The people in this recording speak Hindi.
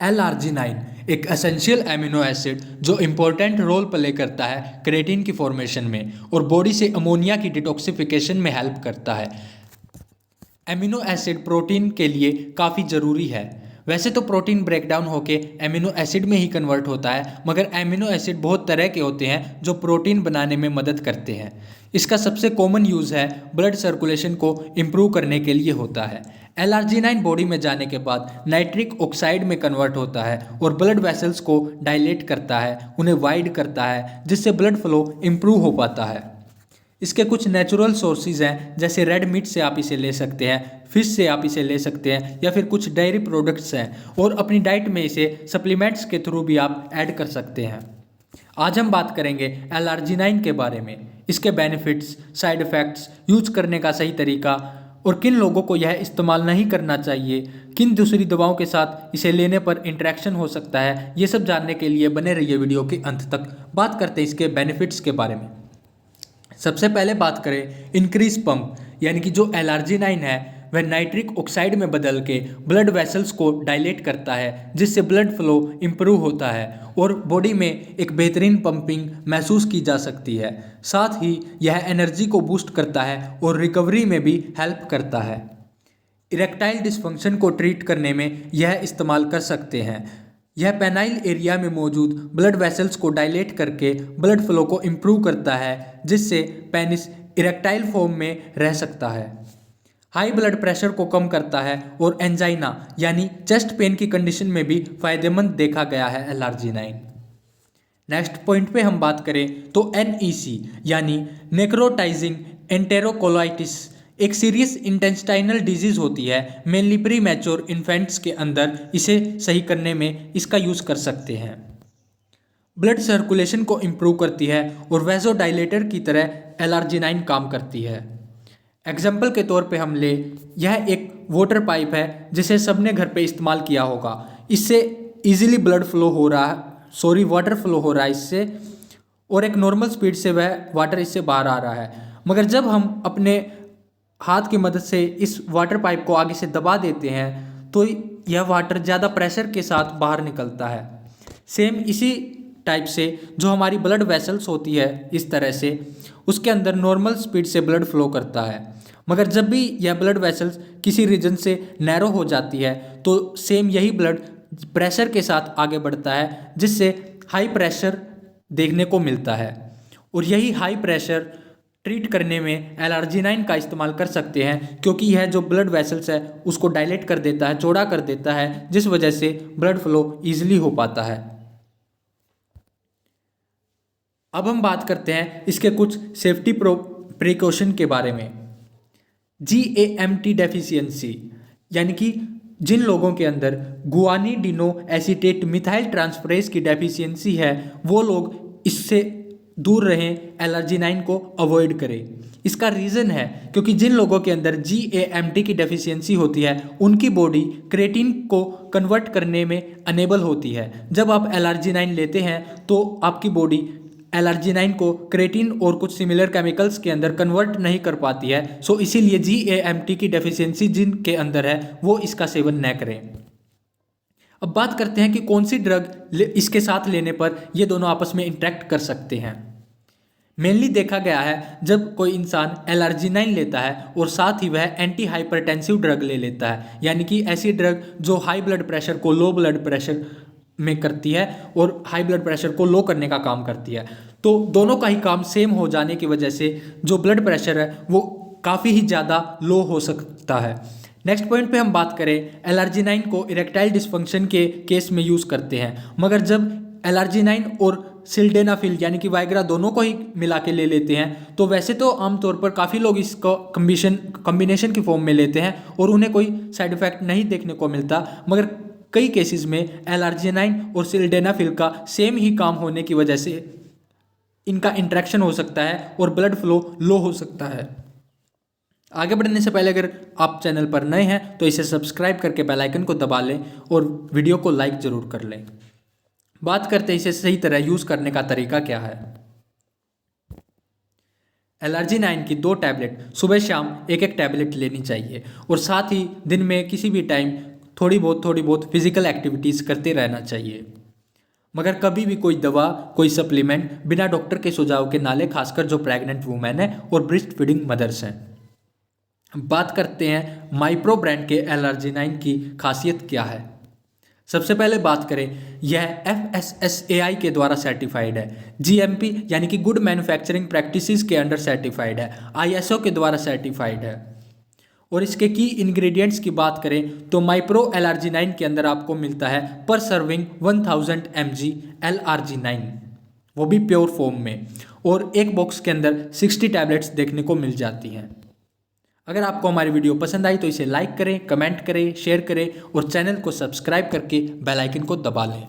L-arginine एक एसेंशियल एमिनो एसिड जो इम्पोर्टेंट रोल प्ले करता है क्रेटिन की फॉर्मेशन में और बॉडी से अमोनिया की डिटॉक्सिफिकेशन में हेल्प करता है। एमिनो एसिड प्रोटीन के लिए काफ़ी ज़रूरी है। वैसे तो प्रोटीन ब्रेकडाउन होके एमिनो एसिड में ही कन्वर्ट होता है, मगर एमिनो एसिड बहुत तरह के होते हैं जो प्रोटीन बनाने में मदद करते हैं। इसका सबसे कॉमन यूज़ है ब्लड सर्कुलेशन को इम्प्रूव करने के लिए होता है। L-arginine बॉडी में जाने के बाद नाइट्रिक ऑक्साइड में कन्वर्ट होता है और ब्लड वेसल्स को डायलेट करता है, उन्हें वाइड करता है, जिससे ब्लड फ्लो इम्प्रूव हो पाता है। इसके कुछ नेचुरल सोर्सेज हैं, जैसे रेड मीट से आप इसे ले सकते हैं, फिश से आप इसे ले सकते हैं, या फिर कुछ डेयरी प्रोडक्ट्स हैं, और अपनी डाइट में इसे सप्लीमेंट्स के थ्रू भी आप ऐड कर सकते हैं। आज हम बात करेंगे L-arginine के बारे में, इसके बेनिफिट्स, साइड इफ़ेक्ट्स, यूज करने का सही तरीका और किन लोगों को यह इस्तेमाल नहीं करना चाहिए, किन दूसरी दवाओं के साथ इसे लेने पर इंटरेक्शन हो सकता है। ये सब जानने के लिए बने रहिए वीडियो के अंत तक। बात करते हैं इसके बेनिफिट्स के बारे में। सबसे पहले बात करें इंक्रीज पंप, यानी कि जो L-arginine है वह नाइट्रिक ऑक्साइड में बदल के ब्लड वेसल्स को डायलेट करता है, जिससे ब्लड फ्लो इम्प्रूव होता है और बॉडी में एक बेहतरीन पंपिंग महसूस की जा सकती है। साथ ही यह एनर्जी को बूस्ट करता है और रिकवरी में भी हेल्प करता है। इरेक्टाइल डिस्फंक्शन को ट्रीट करने में यह इस्तेमाल कर सकते हैं। यह पेनाइल एरिया में मौजूद ब्लड वेसल्स को डायलेट करके ब्लड फ्लो को इम्प्रूव करता है, जिससे पेनिस इरेक्टाइल फॉर्म में रह सकता है। हाई ब्लड प्रेशर को कम करता है और एंजाइना यानी चेस्ट पेन की कंडीशन में भी फायदेमंद देखा गया है L-arginine। नेक्स्ट पॉइंट पे हम बात करें तो NEC यानी नेक्रोटाइजिंग एंटेरोकोलाइटिस एक सीरियस इंटेस्टाइनल डिजीज होती है। मेनली प्री मैच्योर इन्फेंट्स के अंदर इसे सही करने में इसका यूज़ कर सकते हैं। ब्लड सर्कुलेशन को इम्प्रूव करती है और वेजोडाइलेटर की तरह L-arginine काम करती है। एग्जाम्पल के तौर पे हम ले, यह एक वाटर पाइप है जिसे सबने घर पे इस्तेमाल किया होगा। इससे इजीली ब्लड फ्लो हो रहा है, वाटर फ्लो हो रहा है इससे, और एक नॉर्मल स्पीड से वह वाटर इससे बाहर आ रहा है। मगर जब हम अपने हाथ की मदद से इस वाटर पाइप को आगे से दबा देते हैं तो यह वाटर ज़्यादा प्रेशर के साथ बाहर निकलता है। सेम इसी टाइप से जो हमारी ब्लड वेसल्स होती है, इस तरह से उसके अंदर नॉर्मल स्पीड से ब्लड फ्लो करता है, मगर जब भी यह ब्लड वेसल्स किसी रीजन से नैरो हो जाती है तो सेम यही ब्लड प्रेशर के साथ आगे बढ़ता है, जिससे हाई प्रेशर देखने को मिलता है। और यही हाई प्रेशर ट्रीट करने में L-arginine का इस्तेमाल कर सकते हैं, क्योंकि यह जो ब्लड वेसल्स है उसको डायलेट कर देता है, चौड़ा कर देता है, जिस वजह से ब्लड फ्लो ईजिली हो पाता है। अब हम बात करते हैं इसके कुछ सेफ्टी प्रिकॉशन के बारे में। GAMT डेफिशिएंसी यानी कि जिन लोगों के अंदर गुआनिडिनो एसीटेट मिथाइल ट्रांसफरेज की डेफिशिएंसी है, वो लोग इससे दूर रहें, L-arginine को अवॉइड करें। इसका रीज़न है क्योंकि जिन लोगों के अंदर GAMT की डेफिशिएंसी होती है उनकी बॉडी क्रेटिन को कन्वर्ट करने में अनेबल होती है। जब आप L-arginine लेते हैं तो आपकी बॉडी L-arginine को क्रेटिन और कुछ सिमिलर केमिकल्स के अंदर कन्वर्ट नहीं कर पाती है। सो इसीलिए GAMT की डेफिशिएंसी जिनके अंदर है वो इसका सेवन न करें। अब बात करते हैं कि कौन सी ड्रग इसके साथ लेने पर ये दोनों आपस में इंटरेक्ट कर सकते हैं। मेनली देखा गया है जब कोई इंसान L-arginine लेता है और साथ ही वह एंटी हाइपरटेंसिव ड्रग ले लेता है, यानी कि ऐसी ड्रग जो हाई ब्लड प्रेशर को लो ब्लड प्रेशर में करती है और हाई ब्लड प्रेशर को लो करने का काम करती है, तो दोनों का ही काम सेम हो जाने की वजह से जो ब्लड प्रेशर है वो काफ़ी ही ज़्यादा लो हो सकता है। नेक्स्ट पॉइंट पे हम बात करें, L-arginine को इरेक्टाइल डिस्फंक्शन के केस में यूज़ करते हैं, मगर जब L-arginine और सिल्डेनाफिल यानी कि वाइग्रा दोनों को ही मिला के ले लेते हैं तो वैसे तो आमतौर पर काफ़ी लोग इसको कम्बिनेशन की फॉर्म में लेते हैं और उन्हें कोई साइड इफ़ेक्ट नहीं देखने को मिलता, मगर कई केसेस में L-arginine और सिल्डेनाफिल का सेम ही काम होने की वजह से इनका इंटरेक्शन हो सकता है और ब्लड फ्लो लो हो सकता है। आगे बढ़ने से पहले अगर आप चैनल पर नए हैं तो इसे सब्सक्राइब करके बेल आइकन को दबा लें और वीडियो को लाइक ज़रूर कर लें। बात करते हैं इसे सही तरह यूज़ करने का तरीका क्या है। L-arginine की 2 टैबलेट सुबह शाम एक एक टैबलेट लेनी चाहिए और साथ ही दिन में किसी भी टाइम थोड़ी बहुत फिजिकल एक्टिविटीज़ करते रहना चाहिए। मगर कभी भी कोई दवा, कोई सप्लीमेंट बिना डॉक्टर के सुझाव के ना लें, खासकर जो प्रेग्नेंट वुमेन है और ब्रेस्ट फीडिंग मदर्स हैं। बात करते हैं माइप्रो ब्रांड के L-arginine की खासियत क्या है। सबसे पहले बात करें, यह FSSAI के द्वारा सर्टिफाइड है, GMP यानी कि गुड मैन्युफैक्चरिंग प्रैक्टिसेस के अंडर सर्टिफाइड है, ISO के द्वारा सर्टिफाइड है। और इसके की इंग्रेडिएंट्स की बात करें तो माइप्रो L-arginine के अंदर आपको मिलता है पर सर्विंग 1000 mg L-arginine, वो भी प्योर फॉर्म में, और एक बॉक्स के अंदर 60 टैबलेट्स देखने को मिल जाती हैं। अगर आपको हमारी वीडियो पसंद आई तो इसे लाइक करें, कमेंट करें, शेयर करें और चैनल को सब्सक्राइब करके बेल आइकन को दबा लें।